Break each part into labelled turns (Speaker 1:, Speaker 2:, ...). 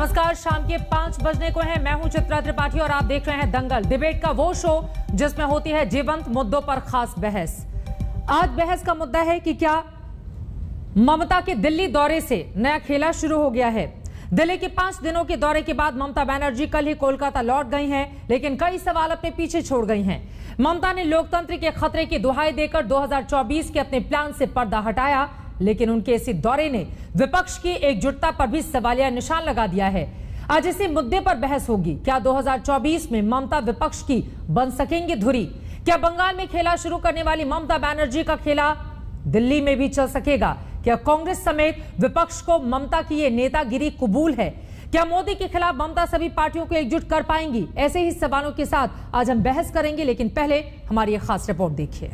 Speaker 1: नमस्कार, शाम के 5 बजने को है। मैं हूं चित्रा त्रिपाठी और आप देख रहे हैं दंगल, डिबेट का वो शो जिसमें होती है जीवंत मुद्दों पर खास बहस। आज बहस का मुद्दा है कि क्या ममता के दिल्ली दौरे से नया खेला शुरू हो गया है। दिल्ली के 5 दिनों के दौरे के बाद ममता बनर्जी कल ही कोलकाता लौट गई हैं, लेकिन कई सवाल अपने पीछे छोड़ गई हैं। ममता ने लोकतंत्र के खतरे की दुहाई देकर 2024 के अपने प्लान से पर्दा हटाया, लेकिन उनके इसी दौरे ने विपक्ष की एकजुटता पर भी सवालिया निशान लगा दिया है। आज इसी मुद्दे पर बहस होगी। क्या 2024 में ममता विपक्ष की बन सकेंगी धुरी? क्या बंगाल में खेला शुरू करने वाली ममता बनर्जी का खेला दिल्ली में भी चल सकेगा? क्या कांग्रेस समेत विपक्ष को ममता की ये नेतागिरी कबूल है? क्या मोदी के खिलाफ ममता सभी पार्टियों को एकजुट कर पाएंगी? ऐसे ही सवालों के साथ आज हम बहस करेंगे, लेकिन पहले हमारी ये खास रिपोर्ट देखिए।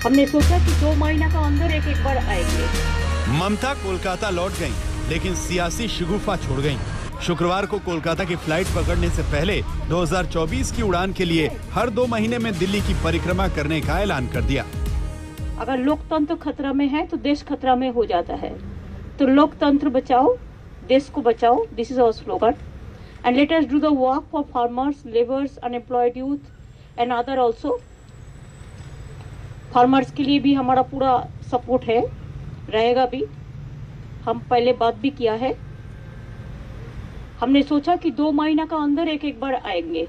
Speaker 2: हमने सोचा कि 2 महीना का अंदर एक बार आएंगे।
Speaker 3: ममता कोलकाता लौट गईं, लेकिन सियासी शगुफा छोड़ गईं। शुक्रवार को कोलकाता की फ्लाइट पकड़ने से पहले 2024 की उड़ान के लिए हर 2 महीने में दिल्ली की परिक्रमा करने का ऐलान कर दिया।
Speaker 2: अगर लोकतंत्र खतरा में है तो देश खतरा में हो जाता है। तो लोकतंत्र बचाओ, देश को बचाओ, this is our slogan. And let us do the work for farmers, labours, unemployed youth and other also. Farmers के लिए भी हमारा पूरा सपोर्ट है, रहेगा भी। हम पहले बात भी किया है। हमने सोचा कि 2 महीना का अंदर एक बार आएंगे।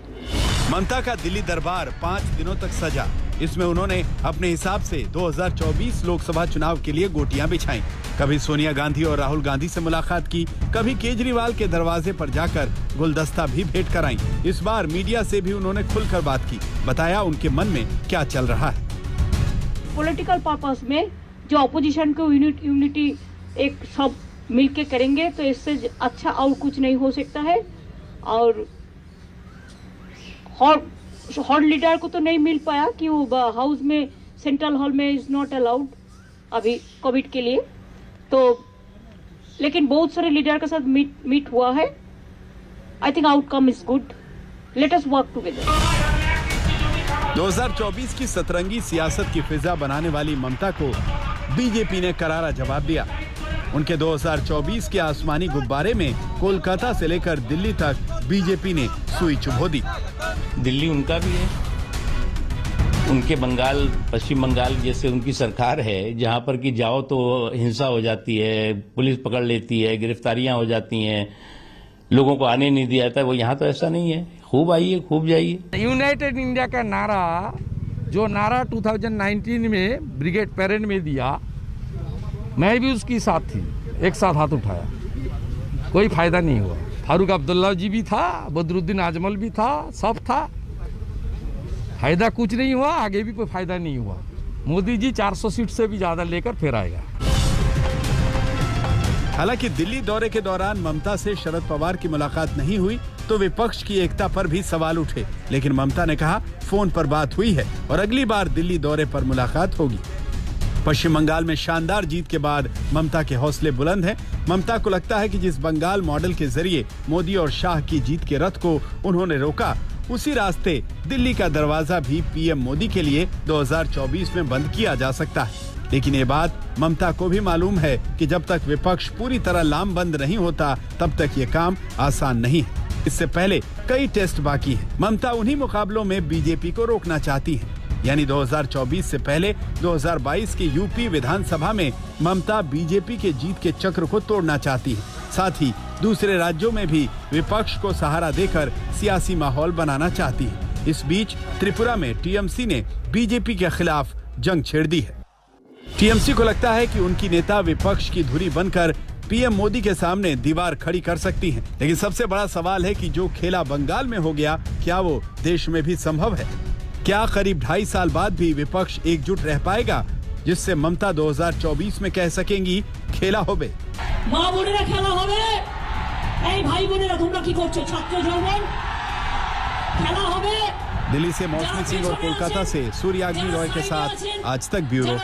Speaker 3: ममता का दिल्ली दरबार 5 दिनों तक सजा। इसमें उन्होंने अपने हिसाब से 2024 लोकसभा चुनाव के लिए गोटियां बिछाई। कभी सोनिया गांधी और राहुल गांधी से मुलाकात की, कभी केजरीवाल के दरवाजे पर जाकर गुलदस्ता भी भेंट कराई। इस बार मीडिया से भी उन्होंने खुलकर बात की, बताया उनके मन में क्या चल रहा है।
Speaker 2: पॉलिटिकल पर्पस में जो ऑपोजिशन को यूनिटी एक सब मिलके करेंगे तो इससे अच्छा और कुछ नहीं हो सकता है। और हॉट लीडर को तो नहीं मिल पाया कि वो हाउस में, सेंट्रल हॉल में इज नॉट अलाउड अभी कोविड के लिए। तो लेकिन बहुत सारे लीडर के साथ मीट हुआ है। I think outcome is good. Let us work together.
Speaker 3: 2024 की सतरंगी सियासत की फिजा बनाने वाली ममता को बीजेपी ने करारा जवाब दिया। उनके 2024 के आसमानी गुब्बारे में कोलकाता से लेकर दिल्ली तक बीजेपी ने सुई चुभो दी।
Speaker 4: दिल्ली उनका भी है, उनके बंगाल, पश्चिम बंगाल जैसे उनकी सरकार है, जहां पर कि जाओ तो हिंसा हो जाती है, पुलिस पकड़ लेती है, गिरफ्तारियां हो जाती हैं, लोगों को आने नहीं दिया जाता है। वो यहाँ तो ऐसा नहीं है। खूब आइए, खूब जाइए।
Speaker 5: यूनाइटेड इंडिया का नारा, जो नारा 2019 में ब्रिगेड पैरेड में दिया, मैं भी उसकी साथ थी, एक साथ हाथ उठाया, कोई फायदा नहीं हुआ। फारूक अब्दुल्ला जी भी था, बदरुद्दीन आजमल भी था, सब था, फायदा कुछ नहीं हुआ। आगे भी कोई फायदा नहीं हुआ। मोदी जी 400 सीट से भी ज्यादा लेकर फिर आएगा।
Speaker 3: हालांकि दिल्ली दौरे के दौरान ममता से शरद पवार की मुलाकात नहीं हुई तो विपक्ष की एकता पर भी सवाल उठे, लेकिन ममता ने कहा फोन पर बात हुई है और अगली बार दिल्ली दौरे पर मुलाकात होगी। पश्चिम बंगाल में शानदार जीत के बाद ममता के हौसले बुलंद हैं। ममता को लगता है कि जिस बंगाल मॉडल के जरिए मोदी और शाह की जीत के रथ को उन्होंने रोका, उसी रास्ते दिल्ली का दरवाजा भी पीएम मोदी के लिए 2024 में बंद किया जा सकता है। लेकिन ये बात ममता को भी मालूम है कि जब तक विपक्ष पूरी तरह लामबंद नहीं होता, तब तक ये काम आसान नहीं है। इससे पहले कई टेस्ट बाकी हैं। ममता उन्हीं मुकाबलों में बीजेपी को रोकना चाहती हैं। यानी 2024 से पहले 2022 की यूपी विधानसभा में ममता बीजेपी के जीत के चक्र को तोड़ना चाहती है। साथ ही दूसरे राज्यों में भी विपक्ष को सहारा देकर सियासी माहौल बनाना चाहती है। इस बीच त्रिपुरा में टीएमसी ने बीजेपी के खिलाफ जंग छेड़ दी है। टीएमसी को लगता है कि उनकी नेता विपक्ष की धुरी बनकर पीएम मोदी के सामने दीवार खड़ी कर सकती हैं। लेकिन सबसे बड़ा सवाल है कि जो खेला बंगाल में हो गया, क्या वो देश में भी संभव है? क्या करीब 2.5 साल बाद भी विपक्ष एकजुट रह पाएगा, जिससे ममता 2024 में कह सकेंगी खेला होबे।
Speaker 6: माँ बोनेरा खेला होबे, ए भाई बोनेरा तुमरा की करछो, छात्र जवान खेला होबे।
Speaker 3: दिल्ली से मौसमी सिंह और कोलकाता से सूर्याग्नि रॉय के साथ आज तक ब्यूरो।